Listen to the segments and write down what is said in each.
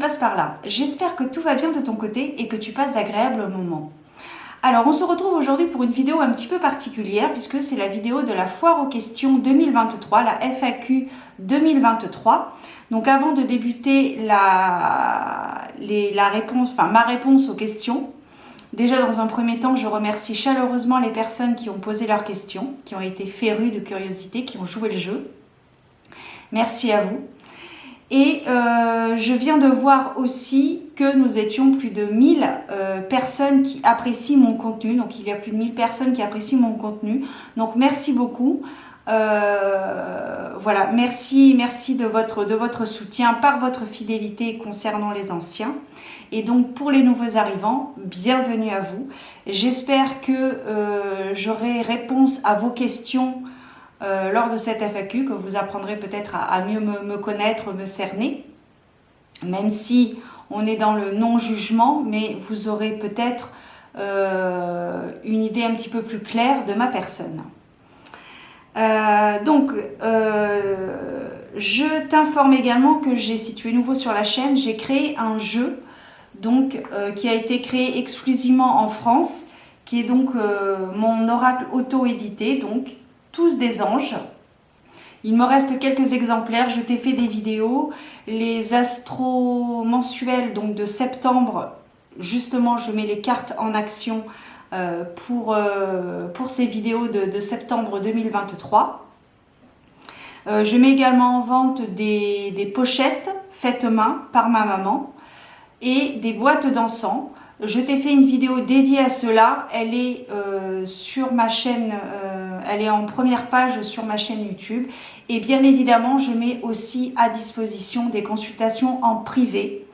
passe par là. J'espère que tout va bien de ton côté et que tu passes d'agréables moments. Alors, on se retrouve aujourd'hui pour une vidéo un petit peu particulière puisque c'est la vidéo de la foire aux questions 2023, la FAQ 2023. Donc, avant de débuter ma réponse aux questions, déjà dans un premier temps, je remercie chaleureusement les personnes qui ont posé leurs questions, qui ont été férues de curiosité, qui ont joué le jeu. Merci à vous. Et je viens de voir aussi que nous étions plus de 1000 personnes qui apprécient mon contenu. Donc, il y a plus de 1000 personnes qui apprécient mon contenu. Donc, merci beaucoup. Voilà, merci de votre soutien, par votre fidélité concernant les anciens. Et donc, pour les nouveaux arrivants, bienvenue à vous. J'espère que j'aurai réponse à vos questions lors de cette FAQ, que vous apprendrez peut-être à mieux me connaître, me cerner, même si on est dans le non-jugement, mais vous aurez peut-être une idée un petit peu plus claire de ma personne. Je t'informe également que si tu es nouveau sur la chaîne, j'ai créé un jeu qui a été créé exclusivement en France, qui est donc mon oracle auto-édité, donc tous des anges. Il me reste quelques exemplaires, je t'ai fait des vidéos, les astros mensuels donc de septembre, justement je mets les cartes en action pour ces vidéos de septembre 2023. Je mets également en vente des pochettes faites main par ma maman et des boîtes d'encens. Je t'ai fait une vidéo dédiée à cela, elle est sur ma chaîne, elle est en première page sur ma chaîne YouTube. Et bien évidemment, je mets aussi à disposition des consultations en privé.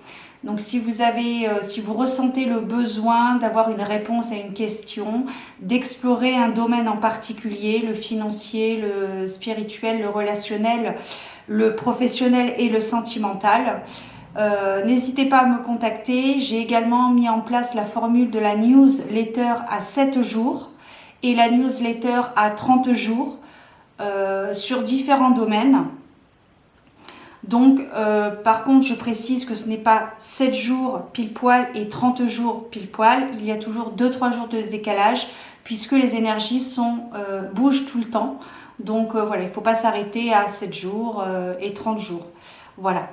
Donc si vous ressentez le besoin d'avoir une réponse à une question, d'explorer un domaine en particulier, le financier, le spirituel, le relationnel, le professionnel et le sentimental, n'hésitez pas à me contacter. J'ai également mis en place la formule de la newsletter à 7 jours et la newsletter à 30 jours sur différents domaines. Donc, par contre, je précise que ce n'est pas 7 jours pile poil et 30 jours pile poil. Il y a toujours 2-3 jours de décalage puisque les énergies bougent tout le temps. Donc, voilà, il ne faut pas s'arrêter à 7 jours et 30 jours. Voilà.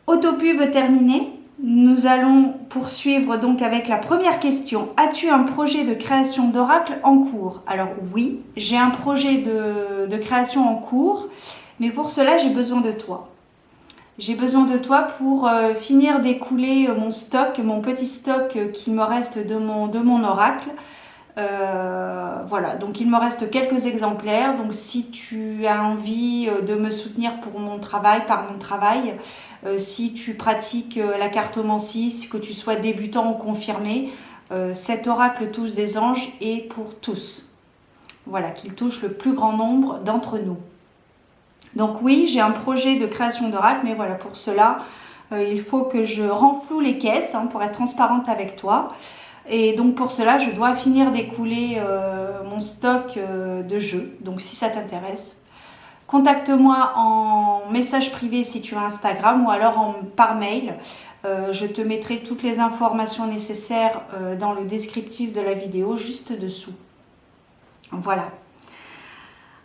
Autopub terminée, nous allons poursuivre donc avec la première question. As-tu un projet de création d'oracle en cours? Alors oui, j'ai un projet de création en cours, mais pour cela j'ai besoin de toi. J'ai besoin de toi pour finir d'écouler mon stock, mon petit stock qui me reste de mon oracle. Voilà, donc il me reste quelques exemplaires. Donc si tu as envie de me soutenir par mon travail, si tu pratiques la cartomancie, que tu sois débutant ou confirmé, cet oracle tous des anges est pour tous. Voilà, qu'il touche le plus grand nombre d'entre nous. Donc oui, j'ai un projet de création d'oracle, mais voilà, pour cela, il faut que je renfloue les caisses pour être transparente avec toi. Et donc pour cela, je dois finir d'écouler mon stock de jeux. Donc si ça t'intéresse, contacte-moi en message privé si tu as Instagram ou alors par mail. Je te mettrai toutes les informations nécessaires dans le descriptif de la vidéo juste dessous. Voilà.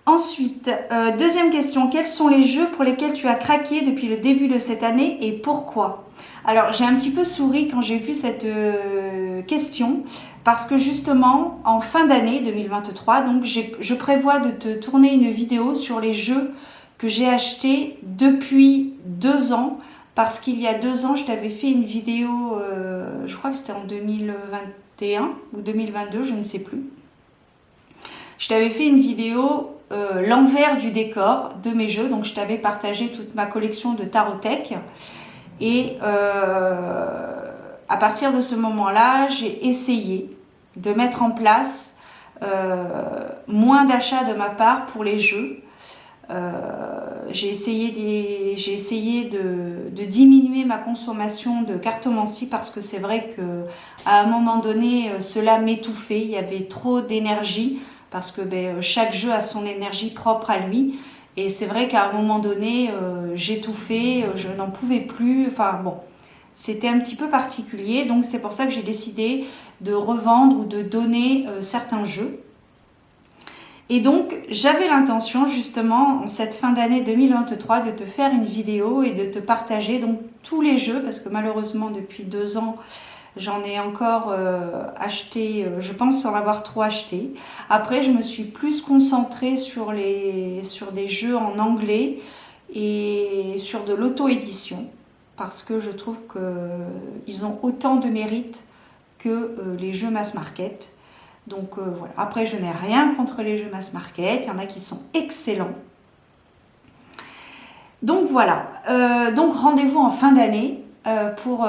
Ensuite, deuxième question, quels sont les jeux pour lesquels tu as craqué depuis le début de cette année et pourquoi? Alors, j'ai un petit peu souri quand j'ai vu cette question parce que justement, en fin d'année 2023, donc je prévois de te tourner une vidéo sur les jeux que j'ai achetés depuis 2 ans parce qu'il y a 2 ans, je t'avais fait une vidéo, je crois que c'était en 2021 ou 2022, je ne sais plus. Je t'avais fait une vidéo l'envers du décor de mes jeux, donc je t'avais partagé toute ma collection de Tarotech et à partir de ce moment-là, j'ai essayé de mettre en place moins d'achats de ma part pour les jeux. J'ai essayé de diminuer ma consommation de cartomancie parce que c'est vrai que à un moment donné, cela m'étouffait, il y avait trop d'énergie parce que chaque jeu a son énergie propre à lui Et c'est vrai qu'à un moment donné, j'étouffais, je n'en pouvais plus. Enfin bon, c'était un petit peu particulier. Donc c'est pour ça que j'ai décidé de revendre ou de donner certains jeux. Et donc, j'avais l'intention justement, en cette fin d'année 2023, de te faire une vidéo et de te partager donc tous les jeux, parce que malheureusement, depuis 2 ans, j'en ai encore acheté, je pense en avoir 3 achetés. Après, je me suis plus concentrée sur des jeux en anglais et sur de l'auto-édition, parce que je trouve qu'ils ont autant de mérite que les jeux mass market. Donc voilà. Après, je n'ai rien contre les jeux mass market. Il y en a qui sont excellents. Donc voilà. Donc rendez-vous en fin d'année pour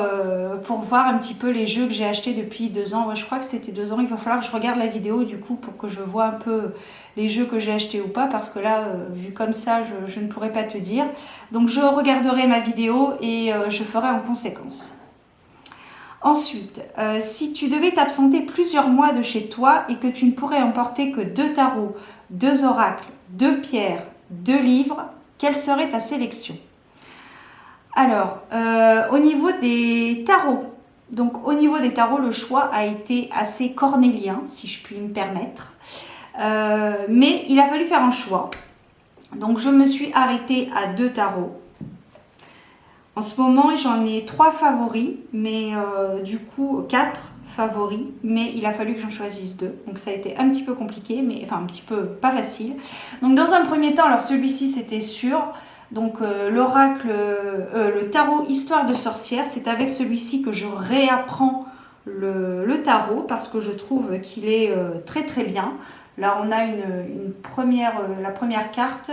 voir un petit peu les jeux que j'ai achetés depuis 2 ans. Ouais, je crois que c'était 2 ans. Il va falloir que je regarde la vidéo du coup pour que je vois un peu les jeux que j'ai achetés ou pas. Parce que là, vu comme ça, je ne pourrais pas te dire. Donc je regarderai ma vidéo et je ferai en conséquence. Ensuite, si tu devais t'absenter plusieurs mois de chez toi et que tu ne pourrais emporter que 2 tarots, 2 oracles, 2 pierres, 2 livres, quelle serait ta sélection? Alors, au niveau des tarots, le choix a été assez cornélien, si je puis me permettre. Mais il a fallu faire un choix. Donc, je me suis arrêtée à 2 tarots. En ce moment, j'en ai 3 favoris, mais du coup 4 favoris, mais il a fallu que j'en choisisse 2. Donc ça a été un petit peu compliqué, mais enfin un petit peu pas facile. Donc dans un premier temps, alors celui-ci c'était sûr. Donc l'oracle, le tarot Histoire de sorcière, c'est avec celui-ci que je réapprends le tarot parce que je trouve qu'il est très très bien. Là on a la première carte.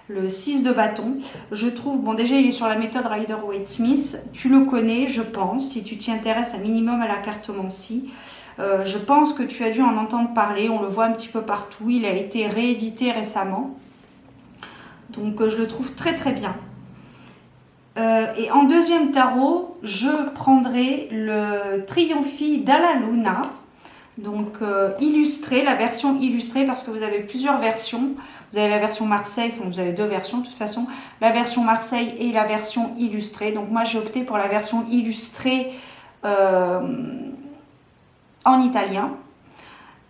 Le 6 de bâton, je trouve, bon déjà il est sur la méthode Rider-Waite-Smith, tu le connais je pense, si tu t'y intéresses un minimum à la cartomancie, je pense que tu as dû en entendre parler, on le voit un petit peu partout, il a été réédité récemment, donc je le trouve très très bien. Et en deuxième tarot, je prendrai le Triomphi dalla Luna, donc illustré, la version illustrée parce que vous avez plusieurs versions. Vous avez la version Marseille, enfin vous avez 2 versions de toute façon, la version Marseille et la version illustrée. Donc moi j'ai opté pour la version illustrée en italien.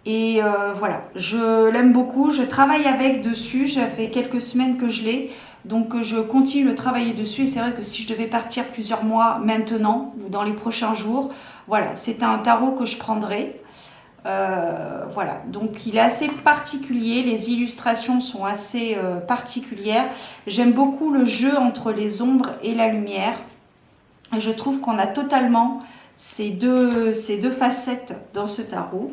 Et voilà, je l'aime beaucoup, je travaille avec dessus, ça fait quelques semaines que je l'ai. Donc je continue de travailler dessus et c'est vrai que si je devais partir plusieurs mois maintenant ou dans les prochains jours, voilà, c'est un tarot que je prendrais. Voilà, donc il est assez particulier, les illustrations sont assez particulières. J'aime beaucoup le jeu entre les ombres et la lumière. Je trouve qu'on a totalement ces deux facettes dans ce tarot.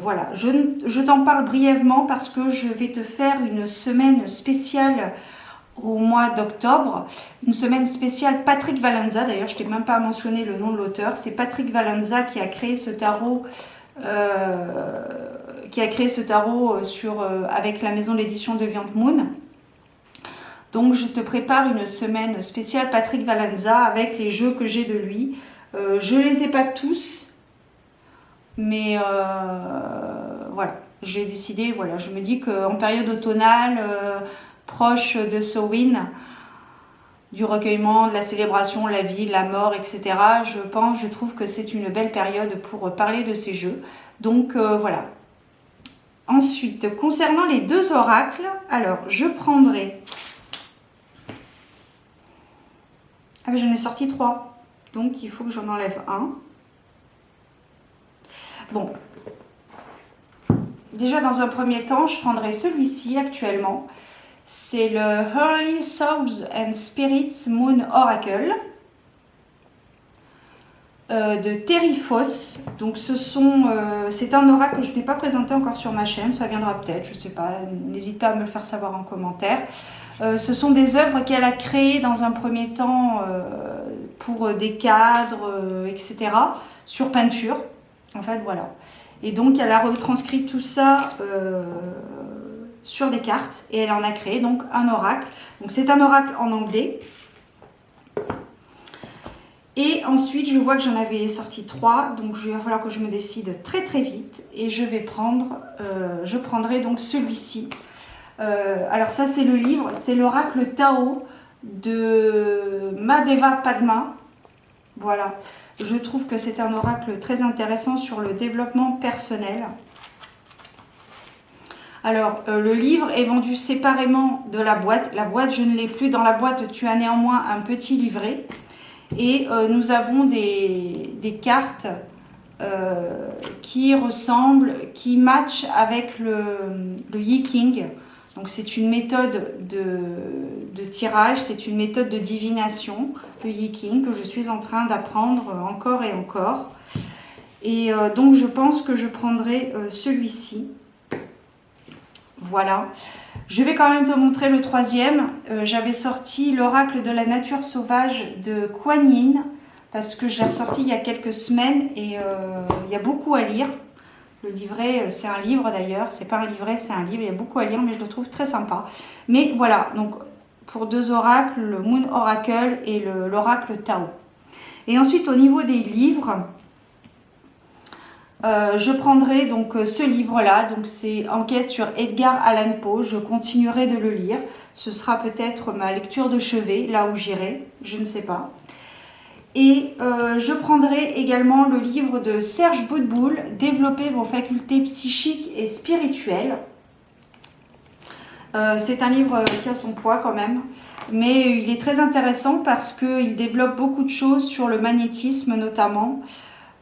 Voilà, je t'en parle brièvement parce que je vais te faire une semaine spéciale au mois d'octobre, une semaine spéciale Patrick Valenza. D'ailleurs, je ne t'ai même pas mentionné le nom de l'auteur. C'est Patrick Valenza qui a créé ce tarot, avec la maison d'édition Deviant Moon. Donc, je te prépare une semaine spéciale Patrick Valenza avec les jeux que j'ai de lui. Je ne les ai pas tous, mais voilà, j'ai décidé, voilà, je me dis qu'en période automnale, proche de Samhain, du recueillement, de la célébration, la vie, la mort, etc. Je trouve que c'est une belle période pour parler de ces jeux. Donc voilà. Ensuite, concernant les 2 oracles, alors je prendrai... Ah mais j'en ai sorti 3, donc il faut que j'en enlève un. Bon. Déjà dans un premier temps, je prendrai celui-ci actuellement. C'est le Early Souls and Spirits Moon Oracle de Terry Foss. Donc c'est un oracle que je n'ai pas présenté encore sur ma chaîne, ça viendra peut-être, je ne sais pas, n'hésite pas à me le faire savoir en commentaire. Ce sont des œuvres qu'elle a créées dans un premier temps pour des cadres, etc. sur peinture, en fait voilà. Et donc elle a retranscrit tout ça sur des cartes et elle en a créé donc un oracle. Donc c'est un oracle en anglais. Et ensuite je vois que j'en avais sorti 3, donc il va falloir que je me décide très très vite et je prendrai donc celui-ci Alors ça c'est le livre, c'est l'oracle Tao de Mahadeva Padma. Voilà, je trouve que c'est un oracle très intéressant sur le développement personnel. Alors, le livre est vendu séparément de la boîte. La boîte, je ne l'ai plus. Dans la boîte, tu as néanmoins un petit livret. Et nous avons des cartes qui ressemblent, qui matchent avec le Yi King. Donc, c'est une méthode de tirage, c'est une méthode de divination, le Yi King, que je suis en train d'apprendre encore et encore. Et donc, je pense que je prendrai celui-ci. Voilà. Je vais quand même te montrer le troisième. J'avais sorti l'oracle de la nature sauvage de Kuan Yin parce que je l'ai ressorti il y a quelques semaines et il y a beaucoup à lire. Le livret, c'est un livre d'ailleurs. C'est pas un livret, c'est un livre. Il y a beaucoup à lire, mais je le trouve très sympa. Mais voilà, donc pour deux oracles, le Moon Oracle et l'oracle Tao. Et ensuite, au niveau des livres, je prendrai donc ce livre-là, donc c'est Enquête sur Edgar Allan Poe. Je continuerai de le lire. Ce sera peut-être ma lecture de chevet, là où j'irai, je ne sais pas. Et je prendrai également le livre de Serge Boutboul, Développer vos facultés psychiques et spirituelles. C'est un livre qui a son poids quand même, mais il est très intéressant parce qu'il développe beaucoup de choses sur le magnétisme notamment.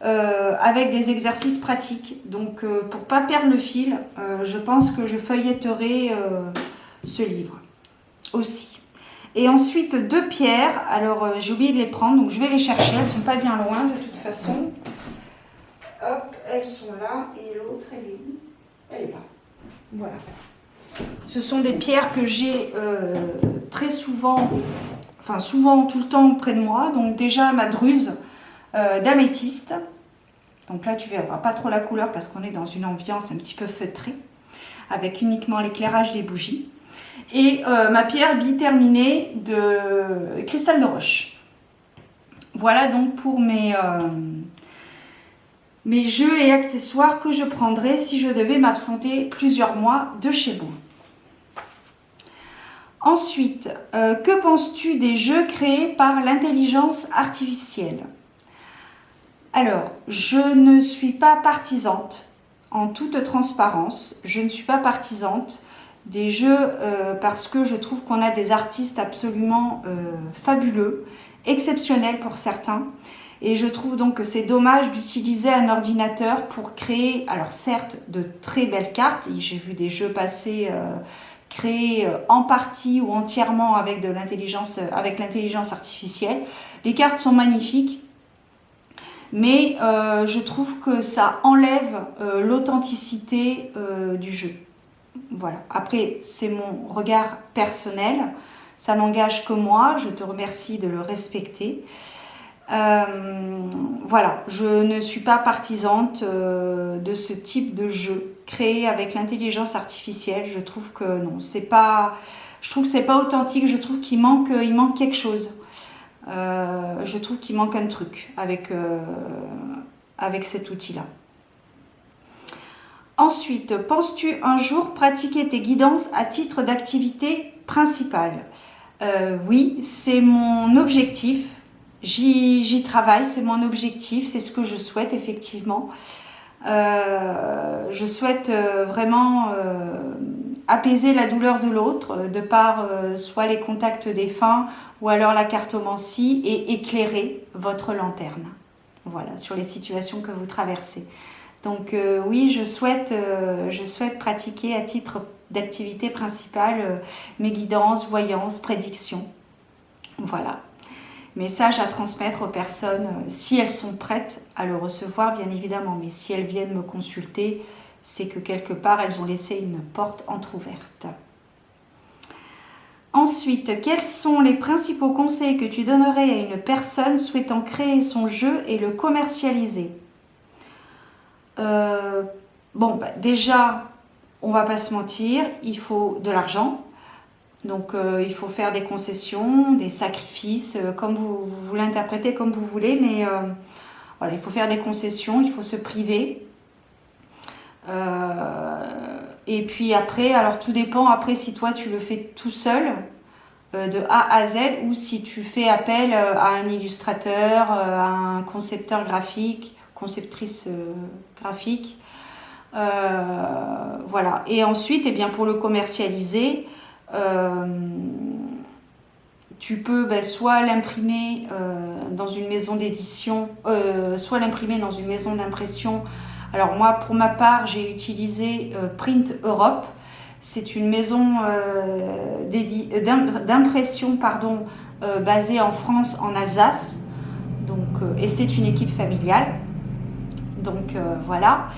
Avec des exercices pratiques. Donc, pour ne pas perdre le fil, je pense que je feuilletterai ce livre aussi. Et ensuite, deux pierres. Alors, j'ai oublié de les prendre, donc je vais les chercher. Elles ne sont pas bien loin, de toute façon. Hop, elles sont là. Et l'autre, elle est où? Elle est là. Voilà. Ce sont des pierres que j'ai très souvent, enfin souvent, tout le temps près de moi. Donc, déjà, ma druse d'améthyste. Donc là, tu verras pas trop la couleur parce qu'on est dans une ambiance un petit peu feutrée, avec uniquement l'éclairage des bougies. Et ma pierre biterminée de cristal de roche. Voilà donc pour mes jeux et accessoires que je prendrai si je devais m'absenter plusieurs mois de chez moi. Ensuite, que penses-tu des jeux créés par l'intelligence artificielle ? Alors, je ne suis pas partisante, en toute transparence, je ne suis pas partisante des jeux parce que je trouve qu'on a des artistes absolument fabuleux, exceptionnels pour certains. Et je trouve donc que c'est dommage d'utiliser un ordinateur pour créer, alors certes, de très belles cartes. J'ai vu des jeux passer créés en partie ou entièrement avec l'intelligence artificielle. Les cartes sont magnifiques. Mais je trouve que ça enlève l'authenticité du jeu. Voilà. Après, c'est mon regard personnel. Ça n'engage que moi. Je te remercie de le respecter. Voilà. Je ne suis pas partisante de ce type de jeu créé avec l'intelligence artificielle. Je trouve que non, c'est pas. Je trouve que c'est pas authentique. Je trouve qu'il manque quelque chose. Je trouve qu'il manque un truc avec cet outil-là. Ensuite, penses-tu un jour pratiquer tes guidances à titre d'activité principale ? Oui, c'est mon objectif. J'y travaille, c'est mon objectif, c'est ce que je souhaite effectivement. Je souhaite vraiment apaiser la douleur de l'autre de par soit les contacts défunts ou alors la cartomancie et éclairer votre lanterne, voilà, sur les situations que vous traversez. Donc oui, je souhaite pratiquer à titre d'activité principale mes guidances, voyances, prédictions, voilà. Message à transmettre aux personnes si elles sont prêtes à le recevoir, bien évidemment. Mais si elles viennent me consulter, c'est que quelque part, elles ont laissé une porte entrouverte. Ensuite, quels sont les principaux conseils que tu donnerais à une personne souhaitant créer son jeu et le commercialiser ? Déjà, on va pas se mentir, il faut de l'argent. Donc, il faut faire des concessions, des sacrifices, comme vous l'interprétez comme vous voulez. Mais voilà, il faut faire des concessions, il faut se priver. Et puis après, alors tout dépend après si toi tu le fais tout seul, de A à Z, ou si tu fais appel à un illustrateur, à un concepteur graphique, conceptrice graphique. Voilà. Et ensuite, eh bien, pour le commercialiser, tu peux soit l'imprimer dans une maison d'édition, soit l'imprimer dans une maison d'impression. Alors moi, pour ma part, j'ai utilisé Print Europe. C'est une maison d'impression basée en France, en Alsace. Donc, et c'est une équipe familiale. Donc voilà.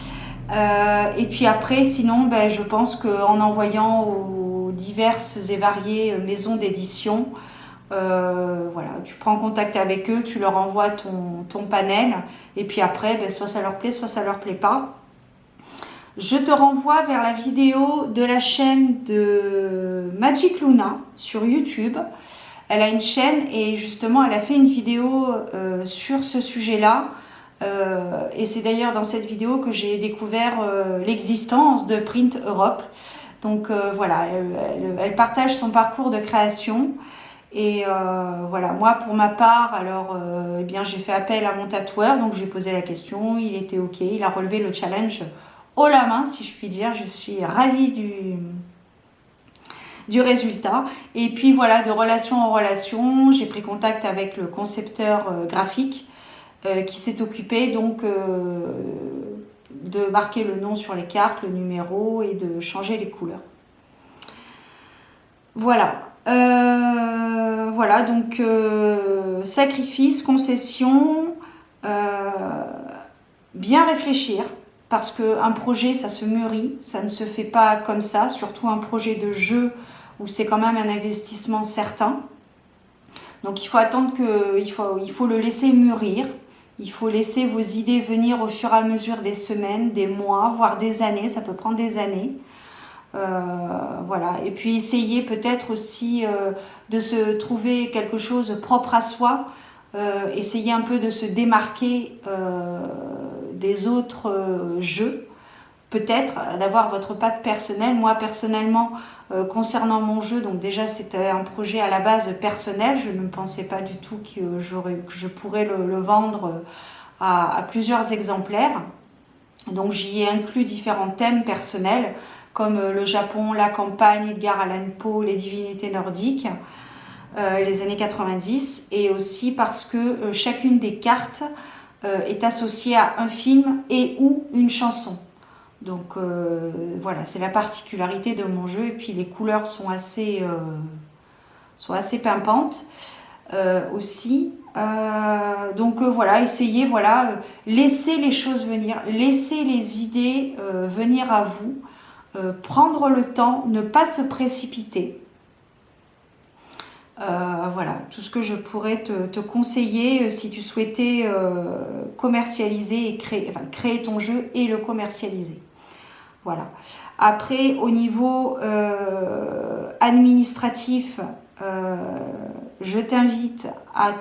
Et puis après, sinon, je pense qu'en envoyant aux diverses et variées maisons d'édition, voilà, tu prends contact avec eux, tu leur envoies ton panel, et puis après, soit ça leur plaît, soit ça leur plaît pas. Je te renvoie vers la vidéo de la chaîne de Magic Luna sur YouTube. Elle a une chaîne et justement, elle a fait une vidéo sur ce sujet-là. Et c'est d'ailleurs dans cette vidéo que j'ai découvert l'existence de Print Europe. Donc voilà, elle partage son parcours de création. Et voilà, moi pour ma part, alors eh bien j'ai fait appel à mon tatoueur, donc j'ai posé la question, il était ok, il a relevé le challenge haut la main, si je puis dire. Je suis ravie du résultat. Et puis voilà, de relation en relation, j'ai pris contact avec le concepteur graphique qui s'est occupé donc de marquer le nom sur les cartes, le numéro, et de changer les couleurs. Voilà. Voilà, donc sacrifice, concession, bien réfléchir, parce qu'un projet, ça se mûrit, ça ne se fait pas comme ça, surtout un projet de jeu où c'est quand même un investissement certain. Donc il faut attendre il faut le laisser mûrir, il faut laisser vos idées venir au fur et à mesure des semaines, des mois, voire des années, ça peut prendre des années. Voilà. Et puis essayer peut-être aussi de se trouver quelque chose propre à soi, essayer un peu de se démarquer des autres jeux, peut-être d'avoir votre patte personnelle. Moi personnellement, concernant mon jeu, donc déjà c'était un projet à la base personnel, je ne pensais pas du tout que je pourrais le vendre à plusieurs exemplaires. Donc j'y ai inclus différents thèmes personnels, comme le Japon, la campagne, Edgar Allan Poe, les divinités nordiques, les années 90, et aussi parce que chacune des cartes est associée à un film et ou une chanson. Donc voilà, c'est la particularité de mon jeu, et puis les couleurs sont assez pimpantes aussi. Donc voilà, essayez, laissez les choses venir, laissez les idées venir à vous. Prendre le temps, ne pas se précipiter. Voilà, tout ce que je pourrais te conseiller si tu souhaitais commercialiser et créer ton jeu et le commercialiser. Voilà. Après, au niveau administratif, je t'invite à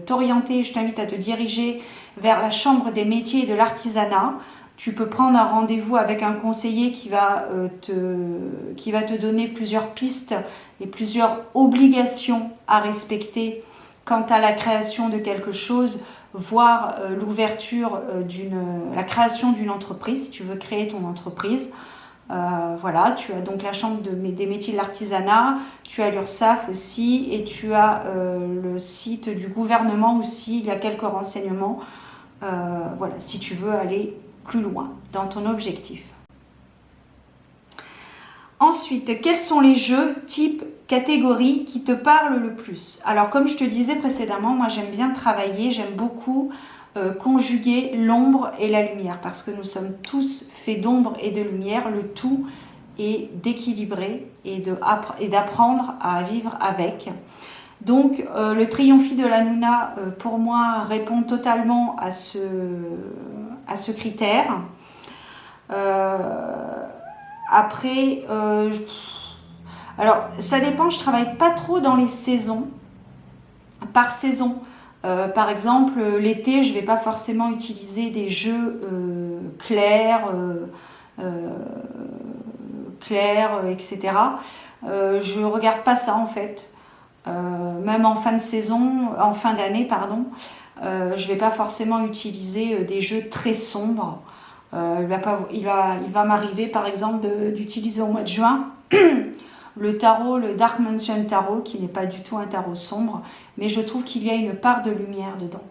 t'orienter, je t'invite à te diriger vers la Chambre des métiers et de l'artisanat. Tu peux prendre un rendez-vous avec un conseiller qui va te donner plusieurs pistes et plusieurs obligations à respecter quant à la création de quelque chose, voire la création d'une entreprise, si tu veux créer ton entreprise. Voilà, tu as donc la Chambre des métiers de l'artisanat, tu as l'URSSAF aussi, et tu as le site du gouvernement aussi, il y a quelques renseignements. Voilà, si tu veux aller plus loin dans ton objectif. Ensuite, quels sont les jeux, types, catégories qui te parlent le plus? Alors, comme je te disais précédemment, moi j'aime bien travailler, j'aime beaucoup conjuguer l'ombre et la lumière, parce que nous sommes tous faits d'ombre et de lumière. Le tout est d'équilibrer et d'apprendre à vivre avec. Donc le Triomphi de la Luna pour moi répond totalement à ce critère. Après, alors ça dépend, je travaille pas trop dans les saisons, par saison. Par exemple, l'été, je vais pas forcément utiliser des jeux clairs, clair, etc. Je regarde pas ça en fait. Même en fin de saison, en fin d'année, pardon, je vais pas forcément utiliser des jeux très sombres. Il va m'arriver par exemple d'utiliser au mois de juin le tarot, le Dark Mansion Tarot, qui n'est pas du tout un tarot sombre, mais je trouve qu'il y a une part de lumière dedans.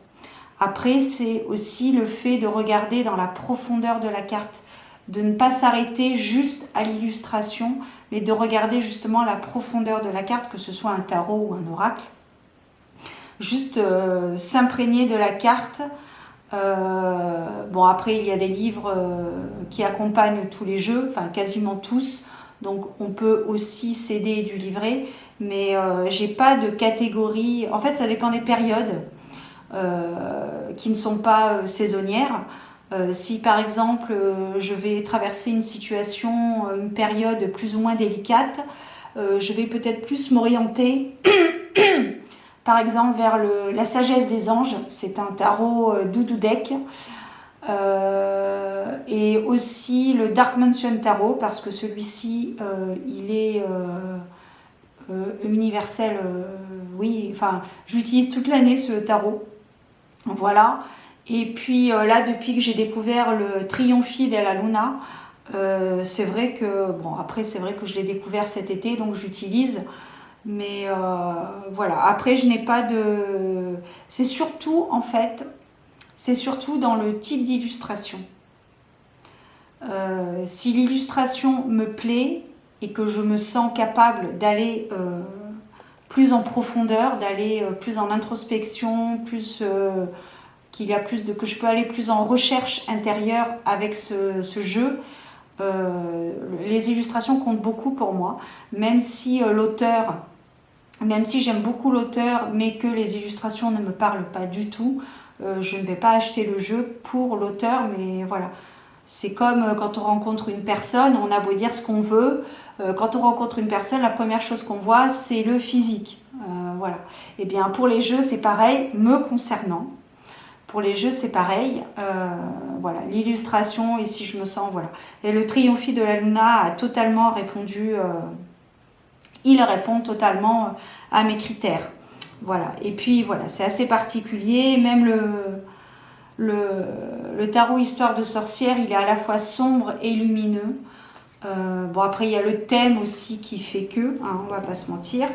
Après, c'est aussi le fait de regarder dans la profondeur de la carte, de ne pas s'arrêter juste à l'illustration, mais de regarder justement la profondeur de la carte, que ce soit un tarot ou un oracle. Juste s'imprégner de la carte. Bon, après, il y a des livres qui accompagnent tous les jeux, enfin quasiment tous. Donc, on peut aussi s'aider du livret, mais j'ai pas de catégorie. En fait, ça dépend des périodes qui ne sont pas saisonnières. Si par exemple je vais traverser une situation, une période plus ou moins délicate, je vais peut-être plus m'orienter par exemple vers la sagesse des anges. C'est un tarot Doudou Deck. Et aussi le Dark Mansion Tarot, parce que celui-ci il est universel. Oui, enfin j'utilise toute l'année ce tarot. Voilà. Et puis là, depuis que j'ai découvert le Trionfi della Luna, c'est vrai que, bon, après, c'est vrai que je l'ai découvert cet été, donc j'utilise. Mais voilà. Après, je n'ai pas de. C'est surtout, en fait, c'est surtout dans le type d'illustration. Si l'illustration me plaît et que je me sens capable d'aller plus en profondeur, d'aller plus en introspection, plus. Qu'il y a plus de, que je peux aller plus en recherche intérieure avec ce jeu. Les illustrations comptent beaucoup pour moi, même si l'auteur, même si j'aime beaucoup l'auteur, mais que les illustrations ne me parlent pas du tout, je ne vais pas acheter le jeu pour l'auteur, mais voilà. C'est comme quand on rencontre une personne, on a beau dire ce qu'on veut, quand on rencontre une personne, la première chose qu'on voit, c'est le physique. Voilà. Et bien pour les jeux, c'est pareil, me concernant. Pour les jeux, c'est pareil. Voilà, l'illustration, et si je me sens, voilà. Et le Triomphe de la Luna a totalement répondu, il répond totalement à mes critères. Voilà, et puis voilà, c'est assez particulier. Même le tarot Histoire de sorcière, il est à la fois sombre et lumineux. Bon, après, il y a le thème aussi qui fait que, hein, on va pas se mentir.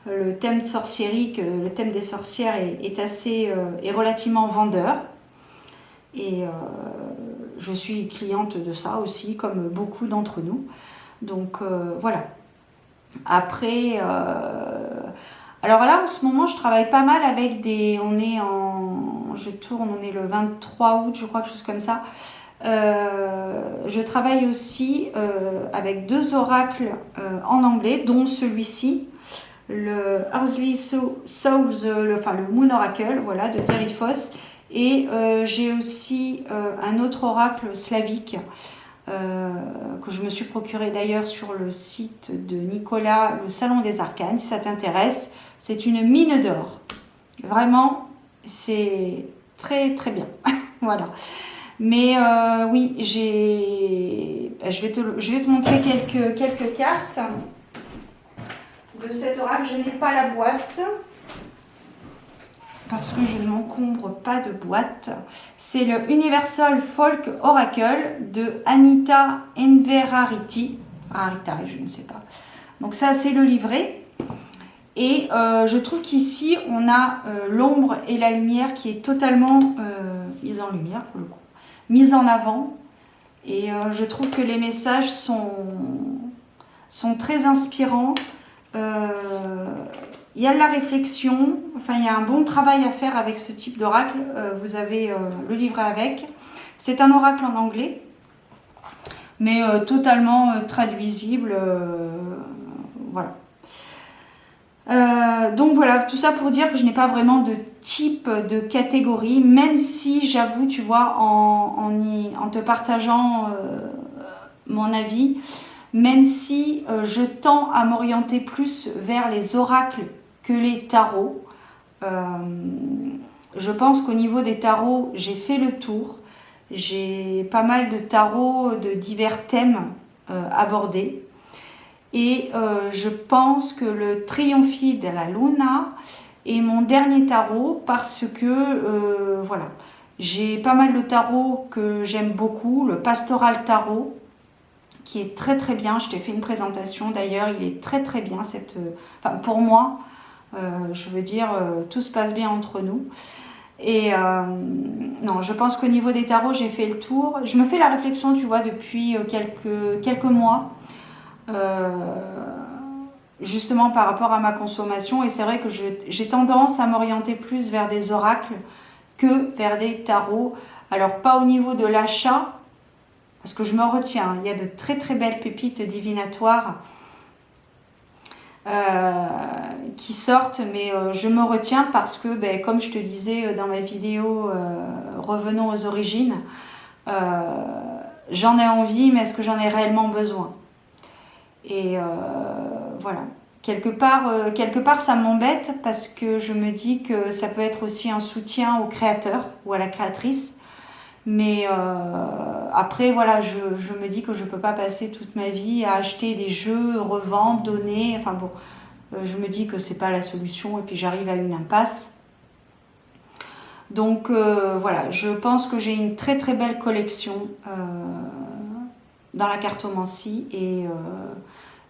Le thème sorciérique, le thème des sorcières est relativement vendeur. Et je suis cliente de ça aussi, comme beaucoup d'entre nous. Donc voilà. Après, alors là, en ce moment, je travaille pas mal avec des... Je tourne, on est le 23 août, je crois, quelque chose comme ça. Je travaille aussi avec 2 oracles en anglais, dont celui-ci. Le Earthly Souls, le Moon Oracle, voilà, de Thierry Foss. Et j'ai aussi un autre oracle slavique que je me suis procuré d'ailleurs sur le site de Nicolas, le Salon des Arcanes. Si ça t'intéresse, c'est une mine d'or. Vraiment, c'est très très bien. Voilà. Mais oui, je vais te montrer quelques cartes de cet oracle. Je n'ai pas la boîte parce que je ne m'encombre pas de boîte. C'est le Universal Folk Oracle de Anita Enverariti. Je ne sais pas. Donc ça, c'est le livret. Et je trouve qu'ici, on a l'ombre et la lumière qui est totalement mise en lumière, pour le coup, mise en avant. Et je trouve que les messages sont très inspirants. Il y a de la réflexion, enfin il y a un bon travail à faire avec ce type d'oracle. Vous avez le livret avec. C'est un oracle en anglais, mais totalement traduisible. Voilà. Donc voilà, tout ça pour dire que je n'ai pas vraiment de type de catégorie, même si j'avoue, tu vois, en te partageant mon avis, même si je tends à m'orienter plus vers les oracles que les tarots. Je pense qu'au niveau des tarots, j'ai fait le tour. J'ai pas mal de tarots de divers thèmes abordés. Et je pense que le Trionfi de la Luna est mon dernier tarot parce que, voilà, j'ai pas mal de tarots que j'aime beaucoup. Le Pastoral Tarot, qui est très très bien. Je t'ai fait une présentation d'ailleurs, il est très très bien. Enfin, pour moi, je veux dire, tout se passe bien entre nous. Et non, je pense qu'au niveau des tarots, j'ai fait le tour. Je me fais la réflexion, tu vois, depuis quelques mois. Justement par rapport à ma consommation, et c'est vrai que j'ai tendance à m'orienter plus vers des oracles que vers des tarots. Alors pas au niveau de l'achat, parce que je me retiens, il y a de très très belles pépites divinatoires qui sortent, mais je me retiens parce que, ben, comme je te disais dans ma vidéo revenons aux origines, j'en ai envie, mais est-ce que j'en ai réellement besoin? Et voilà. Quelque part, ça m'embête parce que je me dis que ça peut être aussi un soutien au créateur ou à la créatrice. Mais après, voilà, je me dis que je ne peux pas passer toute ma vie à acheter des jeux, revendre, donner. Enfin bon, je me dis que c'est pas la solution et puis j'arrive à une impasse. Donc voilà, je pense que j'ai une très très belle collection dans la cartomancie et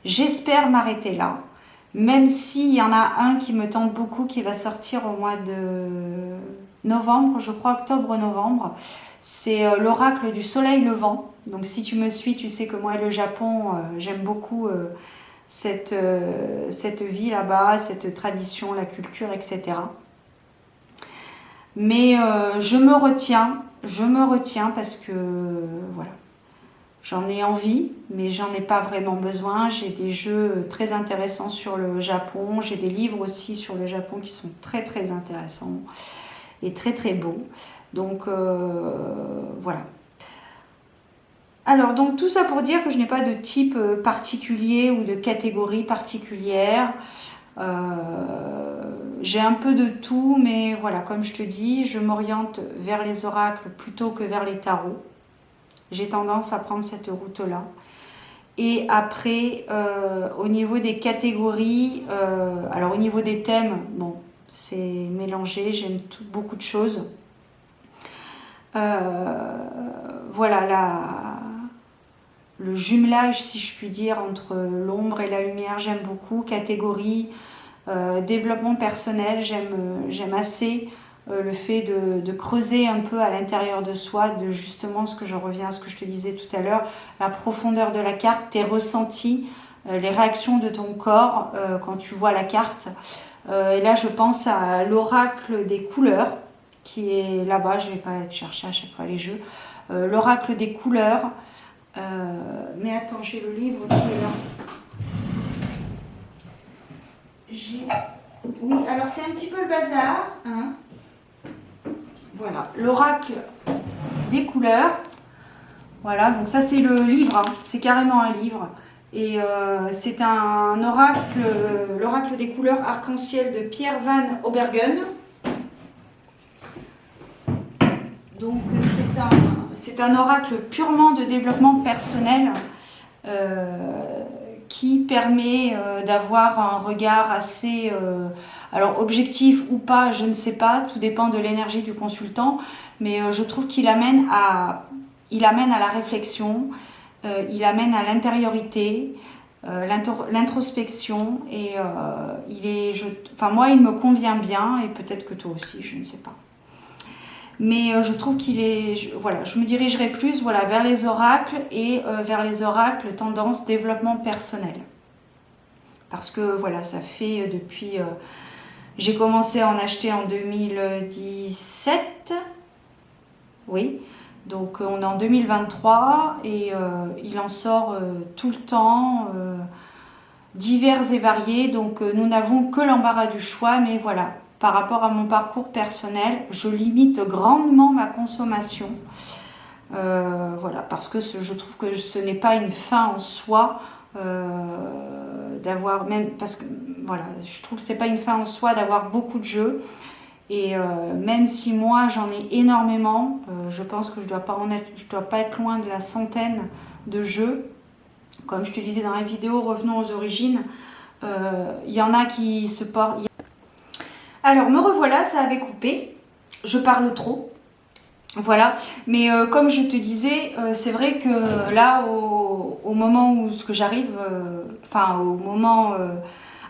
j'espère m'arrêter là. Même s'il y en a un qui me tente beaucoup, qui va sortir au mois de novembre, je crois octobre-novembre. C'est l'oracle du soleil levant. Donc si tu me suis, tu sais que moi et le Japon, j'aime beaucoup cette vie là-bas, cette tradition, la culture, etc. Mais je me retiens parce que voilà. J'en ai envie, mais j'en ai pas vraiment besoin. J'ai des jeux très intéressants sur le Japon. J'ai des livres aussi sur le Japon qui sont très très intéressants et très très beaux. Donc voilà. Alors donc tout ça pour dire que je n'ai pas de type particulier ou de catégorie particulière. J'ai un peu de tout, mais voilà, comme je te dis, je m'oriente vers les oracles plutôt que vers les tarots. J'ai tendance à prendre cette route-là. Et après, au niveau des catégories, alors au niveau des thèmes, bon, c'est mélangé, j'aime beaucoup de choses. Voilà, le jumelage, si je puis dire, entre l'ombre et la lumière, j'aime beaucoup. Catégorie, développement personnel, j'aime assez le fait de creuser un peu à l'intérieur de soi, de justement ce que je reviens à ce que je te disais tout à l'heure, la profondeur de la carte, tes ressentis, les réactions de ton corps quand tu vois la carte. Et là, je pense à l'oracle des couleurs, qui est là-bas, je ne vais pas être chercher à chaque fois les jeux. L'oracle des couleurs. Mais attends, j'ai le livre qui est là. Oui, alors c'est un petit peu le bazar. Hein. Voilà, l'oracle des couleurs. Voilà, donc ça c'est le livre, hein. C'est carrément un livre. Et c'est un oracle, l'oracle des couleurs arc-en-ciel de Pierre Van Obergen. Donc c'est un oracle purement de développement personnel qui permet d'avoir un regard assez, alors objectif ou pas, je ne sais pas, tout dépend de l'énergie du consultant, mais je trouve qu'il amène à la réflexion, il amène à l'intériorité, l'introspection, et enfin moi il me convient bien, et peut-être que toi aussi, je ne sais pas. Mais je trouve qu'il est, voilà, je me dirigerai plus voilà, vers les oracles et vers les oracles tendance développement personnel. Parce que voilà, ça fait depuis, j'ai commencé à en acheter en 2017, oui, donc on est en 2023 et il en sort tout le temps, divers et variés, donc nous n'avons que l'embarras du choix, mais voilà. Par rapport à mon parcours personnel, je limite grandement ma consommation. Voilà, parce que je trouve que ce n'est pas une fin en soi d'avoir même parce que voilà, je trouve que c'est pas une fin en soi d'avoir beaucoup de jeux. Et même si moi j'en ai énormément, je pense que je dois pas être loin de la centaine de jeux Comme je te disais dans la vidéo, revenons aux origines. Il y en a qui se portent... Alors, me revoilà, ça avait coupé. Je parle trop. Voilà. Mais comme je te disais, c'est vrai que là, au moment où ce que j'arrive, enfin, au moment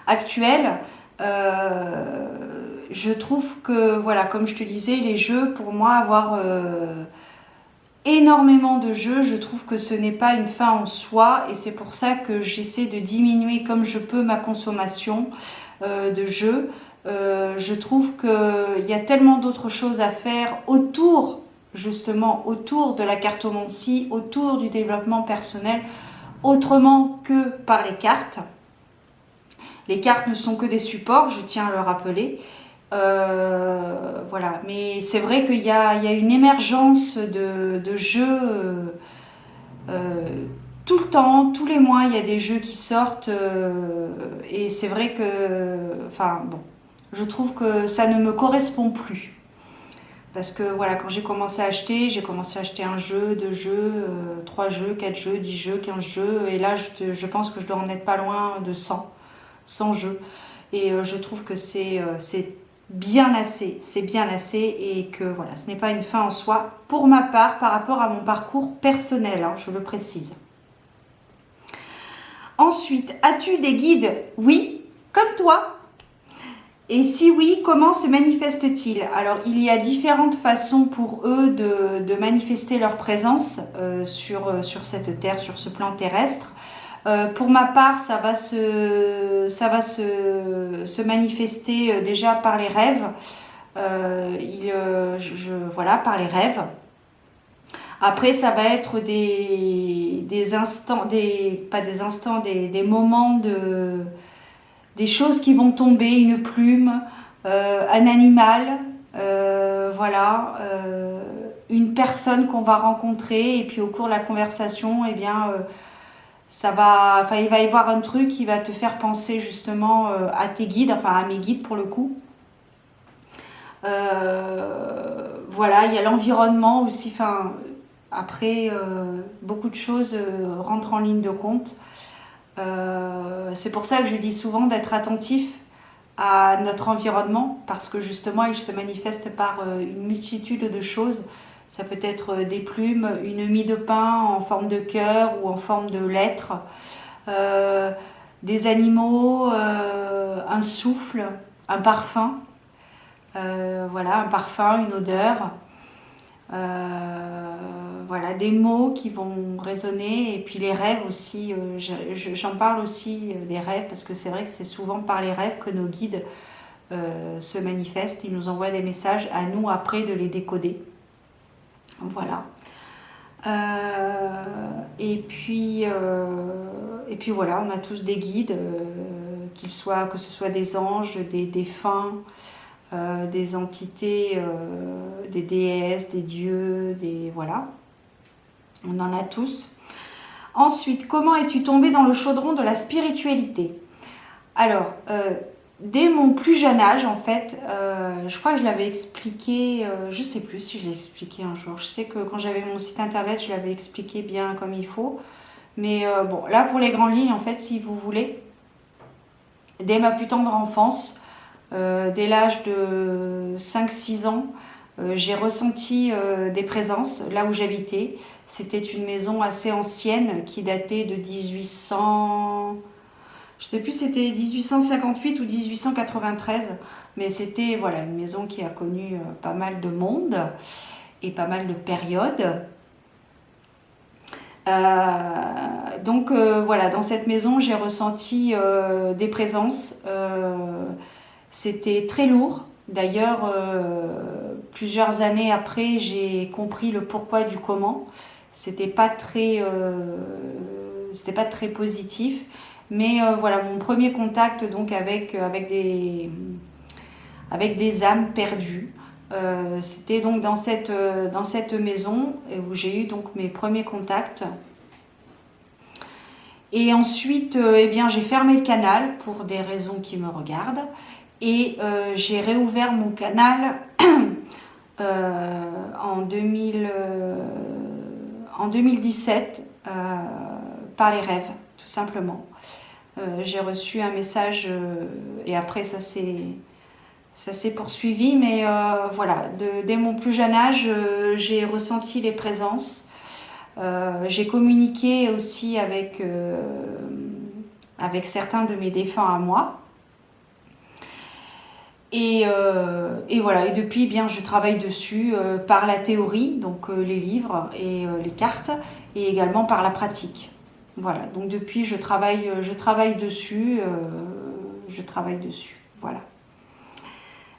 actuel, je trouve que, voilà, comme je te disais, les jeux, pour moi, avoir énormément de jeux, je trouve que ce n'est pas une fin en soi, et c'est pour ça que j'essaie de diminuer comme je peux ma consommation de jeux. Je trouve qu'il y a tellement d'autres choses à faire autour, justement, autour de la cartomancie, autour du développement personnel, autrement que par les cartes. Les cartes ne sont que des supports, je tiens à le rappeler. Voilà, mais c'est vrai qu'il y a une émergence de jeux tout le temps, tous les mois, il y a des jeux qui sortent et c'est vrai que, enfin bon, je trouve que ça ne me correspond plus. Parce que voilà, quand j'ai commencé à acheter un jeu, deux jeux, trois jeux, quatre jeux, 10 jeux, 15 jeux, et là je pense que je dois en être pas loin de 100 jeux. Et je trouve que c'est bien assez, et que voilà, ce n'est pas une fin en soi pour ma part par rapport à mon parcours personnel, hein, je le précise. Ensuite, as-tu des guides? Oui, comme toi. Et si oui, comment se manifestent-ils? Alors, il y a différentes façons pour eux de manifester leur présence sur cette terre, sur ce plan terrestre. Pour ma part, ça va se manifester déjà par les rêves. Voilà, par les rêves. Après, ça va être des instants, pas des instants, des moments des choses qui vont tomber, une plume, un animal, voilà, une personne qu'on va rencontrer, et puis au cours de la conversation, eh bien, il va y avoir un truc qui va te faire penser justement à tes guides, enfin à mes guides pour le coup. Voilà, il y a l'environnement aussi, enfin, après, beaucoup de choses rentrent en ligne de compte. C'est pour ça que je dis souvent d'être attentif à notre environnement, parce que justement il se manifeste par une multitude de choses. Ça peut être des plumes, une mie de pain en forme de cœur ou en forme de lettre, des animaux, un souffle, un parfum, voilà, un parfum, une odeur. Voilà, des mots qui vont résonner, et puis les rêves aussi, j'en parle aussi des rêves, parce que c'est vrai que c'est souvent par les rêves que nos guides se manifestent, ils nous envoient des messages, à nous après de les décoder. Voilà. Et puis voilà, on a tous des guides, que ce soit des anges, des défunts, des entités, des déesses, des dieux, voilà. On en a tous. Ensuite, comment es-tu tombée dans le chaudron de la spiritualité? Alors, dès mon plus jeune âge, en fait, je crois que je l'avais expliqué, je ne sais plus si je l'ai expliqué un jour. Je sais que quand j'avais mon site internet, je l'avais expliqué bien comme il faut. Mais bon, là, pour les grandes lignes, en fait, si vous voulez, dès ma plus tendre enfance, dès l'âge de 5-6 ans, j'ai ressenti des présences là où j'habitais. C'était une maison assez ancienne qui datait de 1800... Je ne sais plus si c'était 1858 ou 1893, mais c'était voilà, une maison qui a connu pas mal de monde et pas mal de périodes. Donc voilà, dans cette maison, j'ai ressenti des présences. C'était très lourd. D'ailleurs, plusieurs années après, j'ai compris le pourquoi du comment. C'était pas très positif. Mais voilà, mon premier contact donc avec des âmes perdues. C'était donc dans cette maison où j'ai eu donc mes premiers contacts. Et ensuite, eh bien, j'ai fermé le canal pour des raisons qui me regardent. Et j'ai réouvert mon canal en 2017 par les rêves. tout simplement. J'ai reçu un message et après ça s'est poursuivi, mais voilà, dès mon plus jeune âge, j'ai ressenti les présences. J'ai communiqué aussi avec certains de mes défunts à moi. Et voilà, et depuis, eh bien, je travaille dessus par la théorie, donc les livres et les cartes, et également par la pratique. Voilà, donc depuis, je travaille dessus, voilà.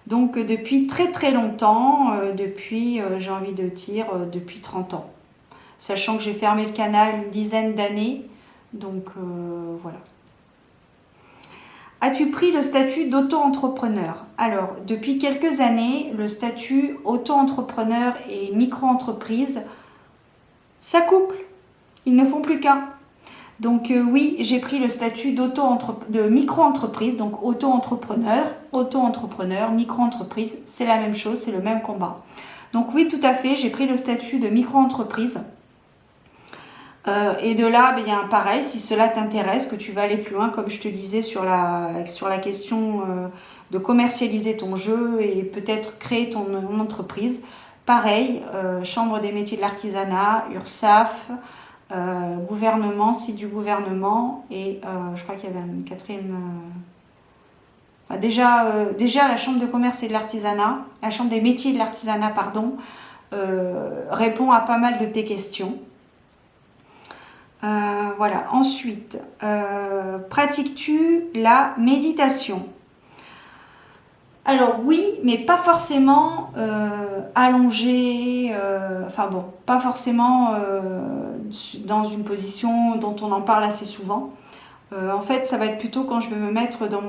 Donc depuis très très longtemps, depuis, j'ai envie de dire, depuis 30 ans. Sachant que j'ai fermé le canal une dizaine d'années, donc voilà. As-tu pris le statut d'auto-entrepreneur? Alors, depuis quelques années, le statut auto-entrepreneur et micro-entreprise s'accouplent. Ils ne font plus qu'un. Donc oui, j'ai pris le statut de micro-entreprise, donc auto-entrepreneur, micro-entreprise, c'est la même chose, c'est le même combat. Donc oui, tout à fait, j'ai pris le statut de micro-entreprise. Et de là, bien pareil, si cela t'intéresse, que tu vas aller plus loin, comme je te disais sur la question de commercialiser ton jeu et peut-être créer ton entreprise, pareil, Chambre des métiers de l'artisanat, URSSAF, gouvernement, site du gouvernement, et je crois qu'il y avait une quatrième... déjà, la Chambre de commerce et de l'artisanat, la Chambre des métiers de l'artisanat, pardon, répond à pas mal de tes questions. Voilà. Ensuite, pratiques-tu la méditation? Alors oui, mais pas forcément allongée, enfin bon, pas forcément dans une position dont on en parle assez souvent. En fait, ça va être plutôt quand je vais me mettre dans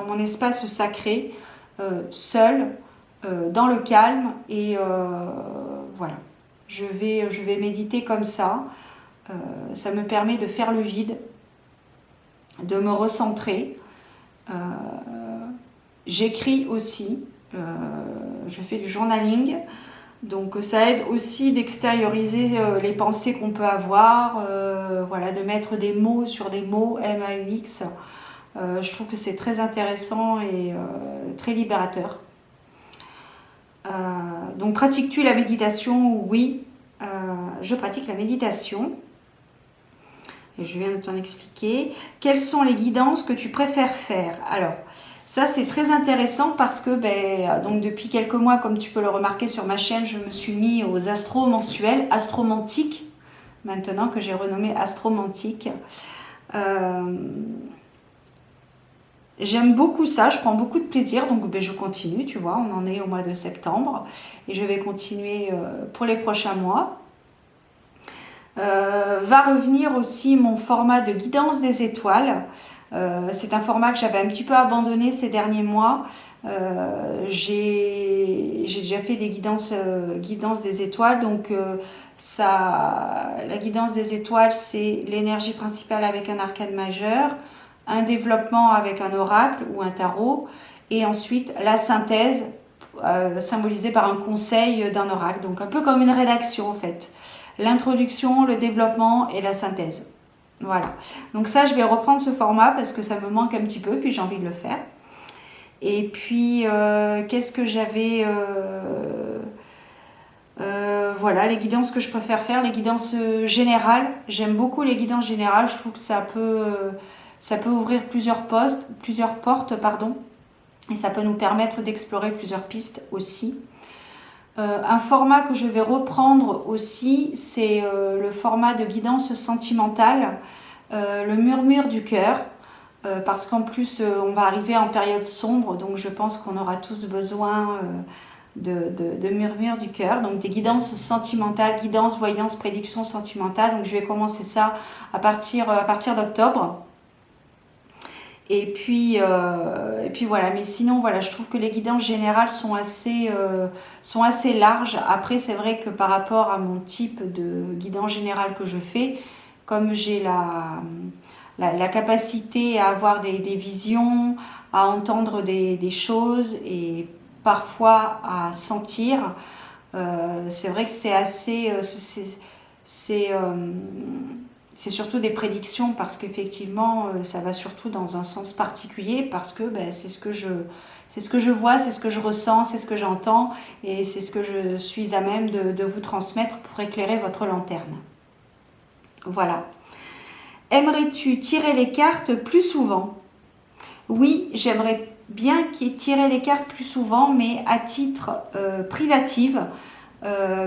mon espace sacré, seul, dans le calme, et voilà. Je vais méditer comme ça. Ça me permet de faire le vide, de me recentrer. J'écris aussi, je fais du journaling, donc ça aide aussi d'extérioriser les pensées qu'on peut avoir, voilà, de mettre des mots sur des mots, M-A-U-X. Je trouve que c'est très intéressant et très libérateur. Donc pratiques-tu la méditation? Oui, je pratique la méditation. Et je viens de t'en expliquer. Quelles sont les guidances que tu préfères faire? Alors, ça c'est très intéressant parce que donc depuis quelques mois, comme tu peux le remarquer sur ma chaîne, je me suis mis aux astros mensuels, astromantiques, maintenant que j'ai renommé astromantique. J'aime beaucoup ça, je prends beaucoup de plaisir, donc je continue, tu vois, on en est au mois de septembre et je vais continuer pour les prochains mois. Va revenir aussi mon format de guidance des étoiles. C'est un format que j'avais un petit peu abandonné ces derniers mois. J'ai déjà fait des guidances des étoiles. Donc la guidance des étoiles, c'est l'énergie principale avec un arcane majeur, un développement avec un oracle ou un tarot, et ensuite la synthèse symbolisée par un conseil d'un oracle. Donc un peu comme une rédaction en fait. L'introduction, le développement et la synthèse. Voilà. Donc ça, je vais reprendre ce format parce que ça me manque un petit peu, puis j'ai envie de le faire. Et puis, qu'est-ce que j'avais... voilà, les guidances que je préfère faire, les guidances générales. J'aime beaucoup les guidances générales. Je trouve que ça peut ouvrir plusieurs portes, pardon. Et ça peut nous permettre d'explorer plusieurs pistes aussi. Un format que je vais reprendre aussi, c'est le format de guidance sentimentale, le murmure du cœur, parce qu'en plus on va arriver en période sombre, donc je pense qu'on aura tous besoin de murmure du cœur, donc des guidances sentimentales, guidance, voyance, prédiction sentimentale. Donc je vais commencer ça à partir d'octobre. Et puis voilà, mais sinon voilà, je trouve que les guidances générales sont assez larges. Après, c'est vrai que par rapport à mon type de guidance générale que je fais, comme j'ai la capacité à avoir des visions, à entendre des choses et parfois à sentir, c'est vrai que c'est assez c'est surtout des prédictions parce qu'effectivement, ça va surtout dans un sens particulier parce que ben, c'est ce que je vois, c'est ce que je ressens, c'est ce que j'entends et c'est ce que je suis à même de vous transmettre pour éclairer votre lanterne. Voilà. Aimerais-tu tirer les cartes plus souvent? Oui, j'aimerais bien tirer les cartes plus souvent, mais à titre privatif,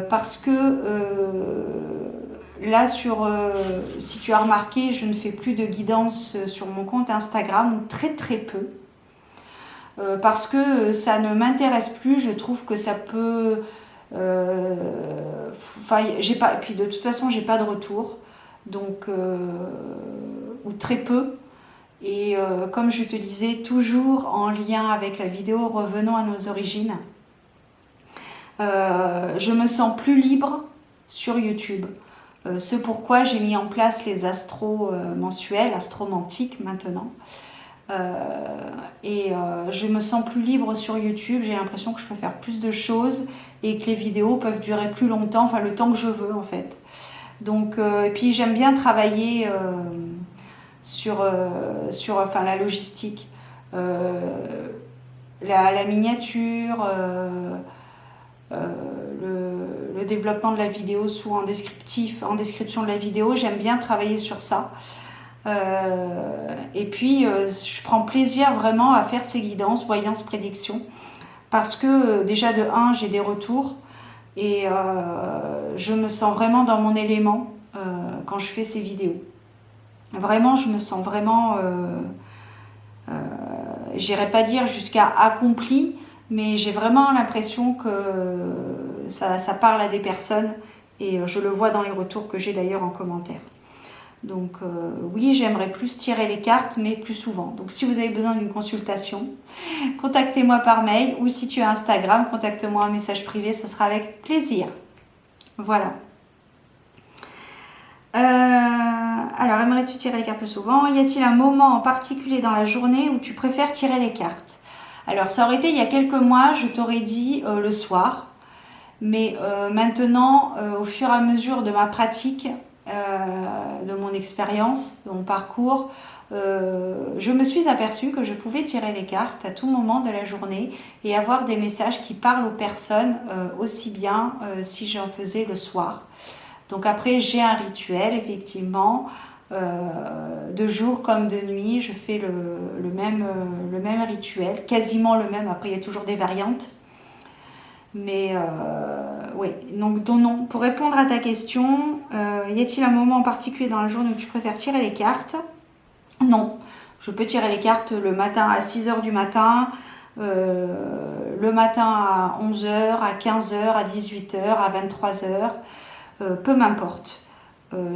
parce que là, si tu as remarqué, je ne fais plus de guidance sur mon compte Instagram, ou très très peu, parce que ça ne m'intéresse plus. Je trouve que ça peut... j'ai pas, et puis de toute façon, j'ai pas de retour, donc ou très peu. Et comme je te disais, toujours en lien avec la vidéo, revenons à nos origines. Je me sens plus libre sur YouTube. C'est pourquoi j'ai mis en place les astros mensuels, astromantiques maintenant. Je me sens plus libre sur YouTube. J'ai l'impression que je peux faire plus de choses et que les vidéos peuvent durer plus longtemps, enfin le temps que je veux en fait. Donc, et puis j'aime bien travailler sur la logistique, la miniature, le développement de la vidéo en description de la vidéo. J'aime bien travailler sur ça. Et puis, je prends plaisir vraiment à faire ces guidances, voyances, prédictions, parce que déjà de 1, j'ai des retours et je me sens vraiment dans mon élément quand je fais ces vidéos. Vraiment, je me sens vraiment, j'irais pas dire jusqu'à accompli, mais j'ai vraiment l'impression que ça parle à des personnes et je le vois dans les retours que j'ai d'ailleurs en commentaire. Donc oui, j'aimerais plus tirer les cartes, mais plus souvent. Donc si vous avez besoin d'une consultation, contactez-moi par mail ou si tu as Instagram, contacte-moi en message privé, ce sera avec plaisir. Voilà. Alors, aimerais-tu tirer les cartes plus souvent? Y a-t-il un moment en particulier dans la journée où tu préfères tirer les cartes? Alors, ça aurait été il y a quelques mois, je t'aurais dit le soir. Mais maintenant, au fur et à mesure de ma pratique, de mon expérience, de mon parcours, je me suis aperçue que je pouvais tirer les cartes à tout moment de la journée et avoir des messages qui parlent aux personnes aussi bien si j'en faisais le soir. Donc après, j'ai un rituel, effectivement, de jour comme de nuit, je fais le même rituel, quasiment le même, après il y a toujours des variantes. Mais oui, donc non, pour répondre à ta question, y a-t-il un moment en particulier dans la journée où tu préfères tirer les cartes? Non, je peux tirer les cartes le matin à 6h du matin, le matin à 11h, à 15h, à 18h, à 23h. Peu m'importe.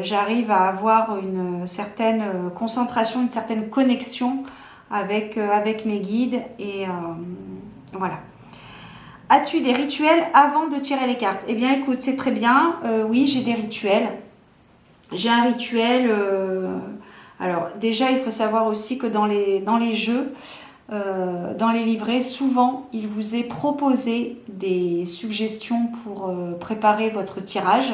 J'arrive à avoir une certaine concentration, une certaine connexion avec mes guides et voilà. As-tu des rituels avant de tirer les cartes? Eh bien écoute, c'est très bien. Oui, j'ai des rituels. J'ai un rituel. Alors déjà, il faut savoir aussi que dans les jeux, dans les livrets, souvent, il vous est proposé des suggestions pour préparer votre tirage.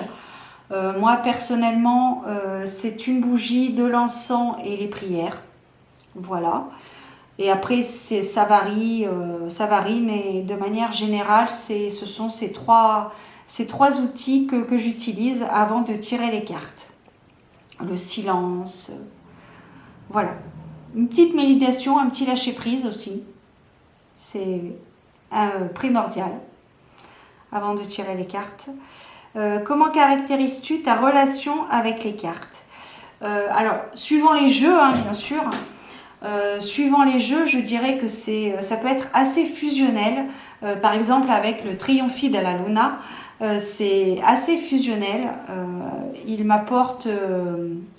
Moi, personnellement, c'est une bougie, de l'encens et les prières. Voilà. Et après, ça varie, mais de manière générale, ce sont ces trois outils que j'utilise avant de tirer les cartes. Le silence, voilà. Une petite méditation, un petit lâcher-prise aussi. C'est primordial avant de tirer les cartes. Comment caractérises-tu ta relation avec les cartes? Alors, suivant les jeux, hein, bien sûr. Suivant les jeux, je dirais que ça peut être assez fusionnel. Par exemple, avec le Trionfi della Luna, c'est assez fusionnel. Il m'apporte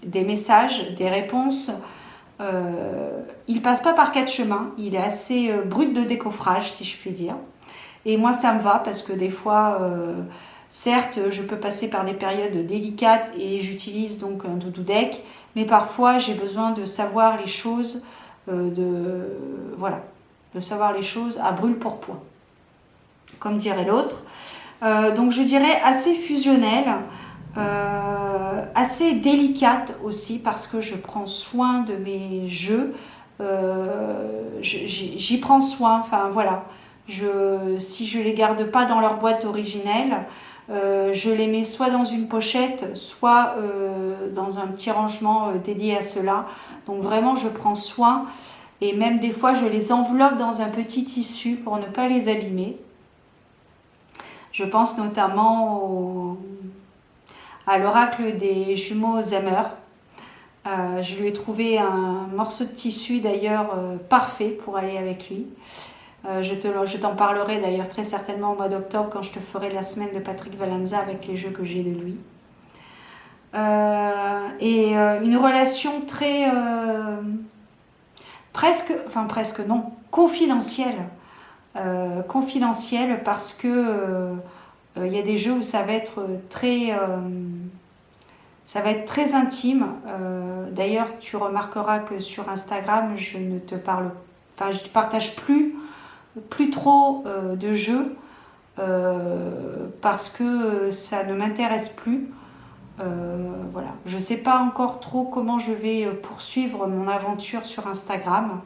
des messages, des réponses. Il passe pas par 4 chemins. Il est assez brut de décoffrage, si je puis dire. Et moi, ça me va parce que des fois, certes, je peux passer par des périodes délicates et j'utilise donc un doudou deck. Mais parfois, j'ai besoin de savoir les choses, de savoir les choses à brûle-pourpoint, comme dirait l'autre. Donc, je dirais assez fusionnel. assez délicate aussi parce que je prends soin de mes jeux. J'y prends soin, enfin voilà. Si je les garde pas dans leur boîte originelle, je les mets soit dans une pochette, soit dans un petit rangement dédié à cela. Donc vraiment, je prends soin et même des fois, je les enveloppe dans un petit tissu pour ne pas les abîmer. Je pense notamment à l'oracle des jumeaux Zemmer. Je lui ai trouvé un morceau de tissu d'ailleurs parfait pour aller avec lui. Je t'en parlerai d'ailleurs très certainement au mois d'octobre quand je te ferai la semaine de Patrick Valenza avec les jeux que j'ai de lui. Une relation très presque non, confidentielle. Confidentielle parce que il y a des jeux où ça va être très intime. D'ailleurs, tu remarqueras que sur Instagram, je ne partage plus trop de jeux parce que ça ne m'intéresse plus. Voilà. Je ne sais pas encore trop comment je vais poursuivre mon aventure sur Instagram.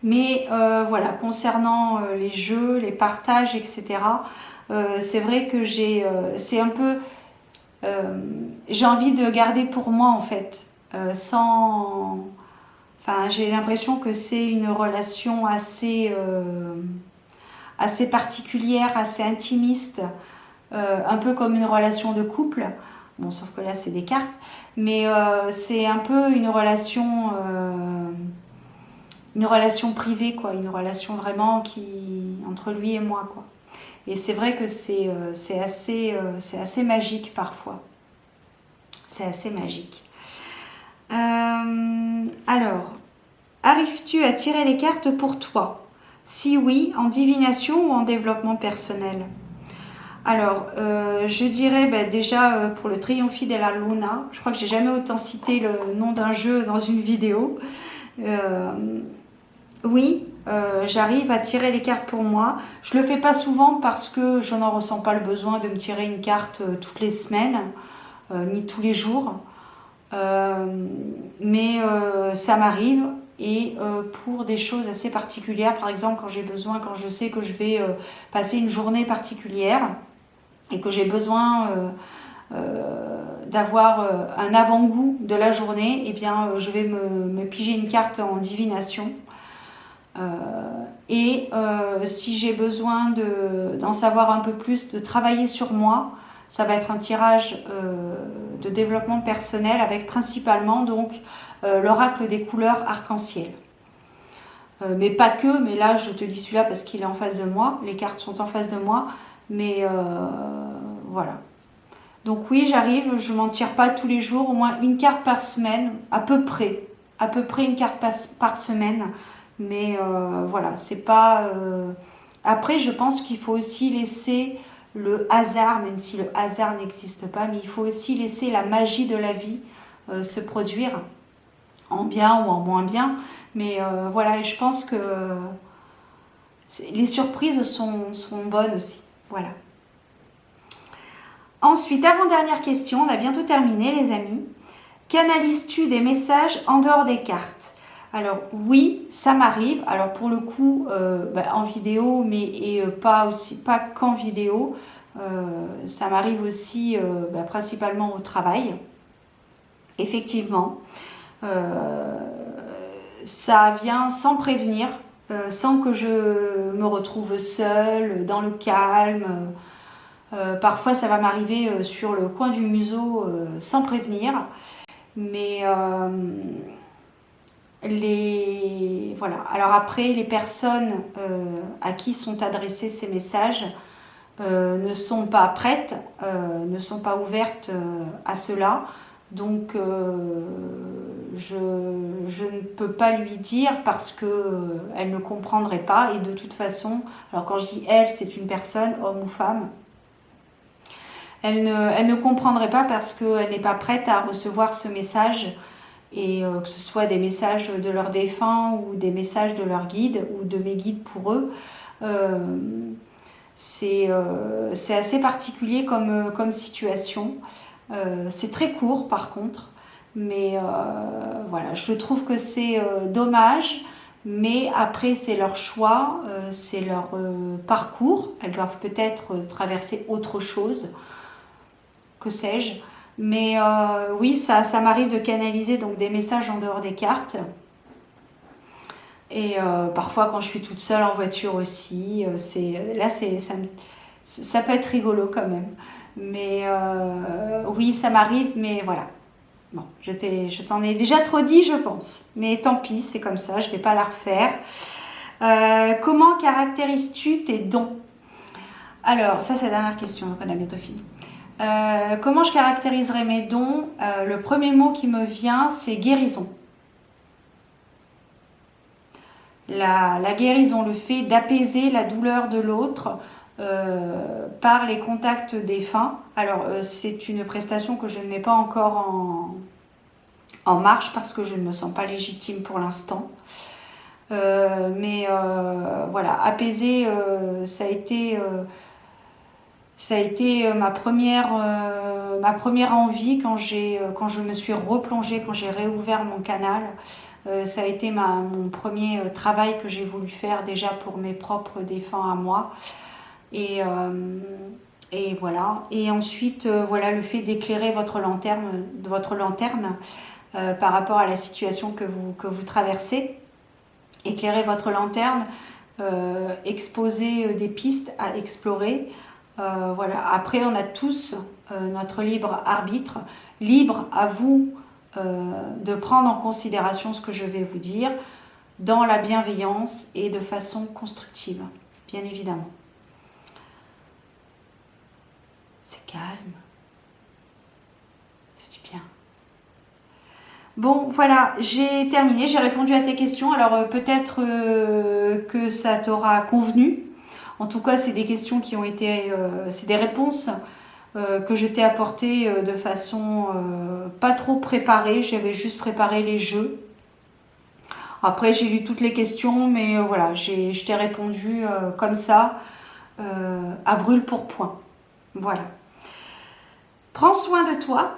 Mais voilà, concernant les jeux, les partages, etc., c'est vrai que j'ai envie de garder pour moi en fait, j'ai l'impression que c'est une relation assez particulière, assez intimiste, un peu comme une relation de couple. Bon, sauf que là c'est des cartes, mais c'est un peu une relation privée, quoi, une relation vraiment entre lui et moi, quoi. Et c'est vrai que c'est assez magique parfois. C'est assez magique. Alors, arrives-tu à tirer les cartes pour toi? Si oui, en divination ou en développement personnel? Alors, je dirais déjà pour le Trionfi della Luna, je crois que j'ai jamais autant cité le nom d'un jeu dans une vidéo. Oui, j'arrive à tirer les cartes pour moi. Je le fais pas souvent parce que je n'en ressens pas le besoin de me tirer une carte toutes les semaines, ni tous les jours. Mais ça m'arrive et pour des choses assez particulières, par exemple quand je sais que je vais passer une journée particulière et que j'ai besoin d'avoir un avant-goût de la journée, eh bien je vais me piger une carte en divination. Si j'ai besoin d'en savoir un peu plus, de travailler sur moi, ça va être un tirage de développement personnel avec principalement donc l'oracle des couleurs arc-en-ciel. Mais pas que, mais là je te dis celui-là parce qu'il est en face de moi, les cartes sont en face de moi, mais voilà. Donc oui, j'arrive, je m'en tire pas tous les jours, au moins une carte par semaine, à peu près une carte par semaine. Mais voilà, c'est pas. Après, je pense qu'il faut aussi laisser le hasard, même si le hasard n'existe pas, mais il faut aussi laisser la magie de la vie se produire, en bien ou en moins bien. Mais voilà, et je pense que les surprises sont bonnes aussi. Voilà. Ensuite, avant-dernière question, on a bientôt terminé, les amis. Canalises-tu des messages en dehors des cartes? Alors oui, ça m'arrive. Alors pour le coup, en vidéo, mais pas qu'en vidéo. Ça m'arrive aussi principalement au travail. Effectivement, ça vient sans prévenir, sans que je me retrouve seule, dans le calme. Parfois, ça va m'arriver sur le coin du museau sans prévenir. Mais voilà. Alors après, les personnes à qui sont adressés ces messages ne sont pas prêtes, ne sont pas ouvertes à cela. Donc je ne peux pas lui dire parce que elle ne comprendrait pas. Et de toute façon, alors quand je dis elle, c'est une personne, homme ou femme. Elle ne comprendrait pas parce qu'elle n'est pas prête à recevoir ce message. Et que ce soit des messages de leurs défunts ou des messages de leurs guides ou de mes guides pour eux, C'est assez particulier comme situation. C'est très court par contre, mais voilà, je trouve que c'est dommage, mais après c'est leur choix, c'est leur parcours. Elles doivent peut-être traverser autre chose, que sais-je. Mais oui, ça m'arrive de canaliser donc des messages en dehors des cartes. Et parfois quand je suis toute seule en voiture aussi, ça peut être rigolo quand même. Mais oui, ça m'arrive, mais voilà. Bon, je t'en ai déjà trop dit, je pense. Mais tant pis, c'est comme ça, je ne vais pas la refaire. Comment caractérises-tu tes dons? Alors, ça c'est la dernière question, donc on a bientôt fini. Comment je caractériserai mes dons? Le premier mot qui me vient, c'est guérison. La guérison, le fait d'apaiser la douleur de l'autre par les contacts défunts. Alors, c'est une prestation que je ne mets pas encore en marche parce que je ne me sens pas légitime pour l'instant. Mais voilà, apaiser, ça a été ma première envie quand je me suis replongée, quand j'ai réouvert mon canal. Ça a été mon premier travail que j'ai voulu faire déjà pour mes propres défunts à moi. Et voilà. Et ensuite, voilà, le fait d'éclairer votre lanterne par rapport à la situation que vous traversez. Éclairer votre lanterne, exposer des pistes à explorer. Voilà. Après, on a tous notre libre arbitre. Libre à vous de prendre en considération ce que je vais vous dire dans la bienveillance et de façon constructive, bien évidemment. C'est calme. C'est du bien. Bon, voilà, j'ai terminé, j'ai répondu à tes questions. Alors peut-être que ça t'aura convenu. En tout cas, c'est des questions qui ont été... c'est des réponses que je t'ai apportées de façon pas trop préparée. J'avais juste préparé les jeux. Après, j'ai lu toutes les questions, mais voilà, je t'ai répondu comme ça, à brûle pour point. Voilà. Prends soin de toi,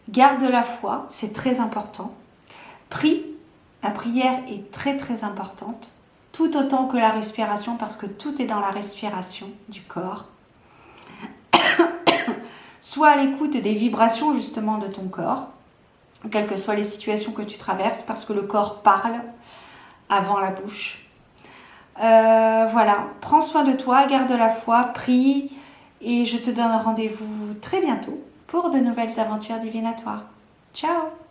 garde la foi, c'est très important. Prie, la prière est très très importante, tout autant que la respiration, parce que tout est dans la respiration du corps. Sois à l'écoute des vibrations justement de ton corps, quelles que soient les situations que tu traverses, parce que le corps parle avant la bouche. Voilà, prends soin de toi, garde la foi, prie, et je te donne rendez-vous très bientôt pour de nouvelles aventures divinatoires. Ciao!